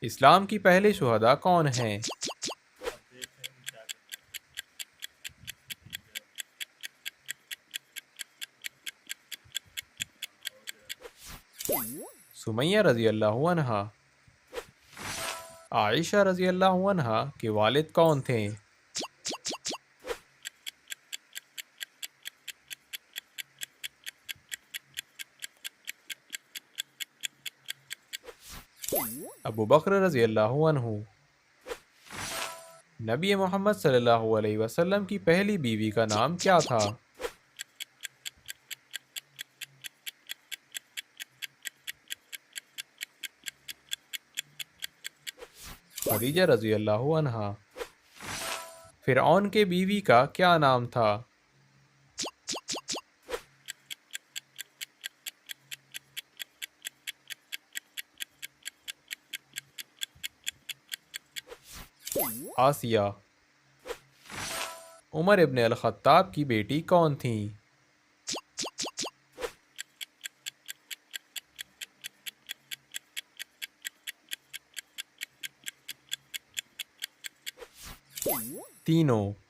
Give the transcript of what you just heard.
اسلام کی پہلے شہداء کون ہیں؟ سمیہ رضی اللہ عنہا۔ عائشہ رضی اللہ عنہا کے والد کون تھے؟ ابو بکر رضی اللہ عنہ۔ نبی محمد صلی اللہ علیہ وسلم کی پہلی بیوی کا نام کیا تھا؟ خدیجہ رضی اللہ عنہا۔ فرعون کے بیوی کا کیا نام تھا؟ آسیہ۔ عمر ابن الخطاب کی بیٹی کون تھیں؟ تینوں۔